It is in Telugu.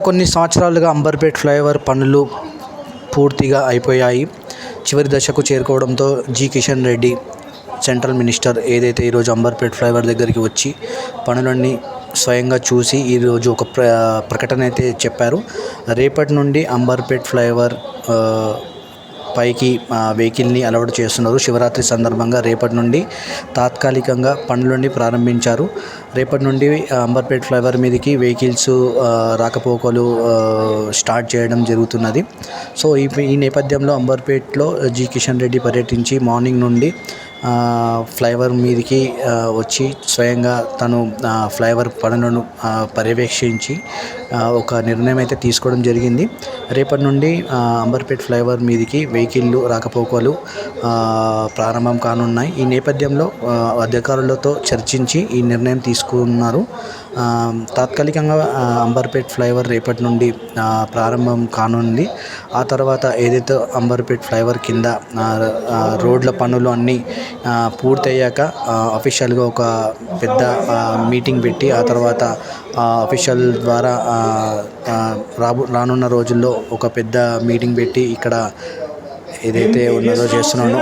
కొన్ని సంవత్సరాలుగా అంబర్పేట్ ఫ్లైఓవర్ పనులు పూర్తిగా అయిపోయాయి. చివరి దశకు చేరుకోవడంతో కిషన్ రెడ్డి సెంట్రల్ మినిస్టర్ ఏదైతే ఈరోజు అంబర్పేట్ ఫ్లైఓవర్ దగ్గరికి వచ్చి పనులన్నీ స్వయంగా చూసి ఈరోజు ఒక ప్రకటన అయితే చెప్పారు. రేపటి నుండి అంబర్పేట్ ఫ్లైఓవర్ పైకి వెహికల్ని అలవాటు చేస్తున్నారు. శివరాత్రి సందర్భంగా రేపటి నుండి తాత్కాలికంగా పనులన్నీ ప్రారంభించారు. రేపటి నుండి అంబర్పేట్ ఫ్లైఓవర్ మీదకి వెహికల్స్ రాకపోకలు స్టార్ట్ చేయడం జరుగుతున్నది. సో ఈ నేపథ్యంలో అంబర్పేట్లో కిషన్ రెడ్డి పర్యటించి మార్నింగ్ నుండి ఫ్లైఓవర్ మీదకి వచ్చి స్వయంగా తను ఫ్లైఓవర్ పనులను పర్యవేక్షించి ఒక నిర్ణయం అయితే తీసుకోవడం జరిగింది. రేపటి నుండి అంబర్పేట్ ఫ్లైఓవర్ మీదకి వెహికల్లు రాకపోకలు ప్రారంభం కానున్నాయి. ఈ నేపథ్యంలో అధికారులతో చర్చించి ఈ నిర్ణయం తీసుకున్నారు. తాత్కాలికంగా అంబర్పేట్ ఫ్లైఓవర్ రేపటి నుండి ప్రారంభం కానుంది. ఆ తర్వాత ఏదైతే అంబర్పేట్ ఫ్లైఓవర్ కింద రోడ్ల పనులు అన్నీ పూర్తయ్యాక అఫీషియల్గా ఒక పెద్ద మీటింగ్ పెట్టి ఆ తర్వాత అఫీషియల్ ద్వారా రానున్న రోజుల్లో ఒక పెద్ద మీటింగ్ పెట్టి ఇక్కడ ఏదైతే ఉన్నదో చేస్తున్నానో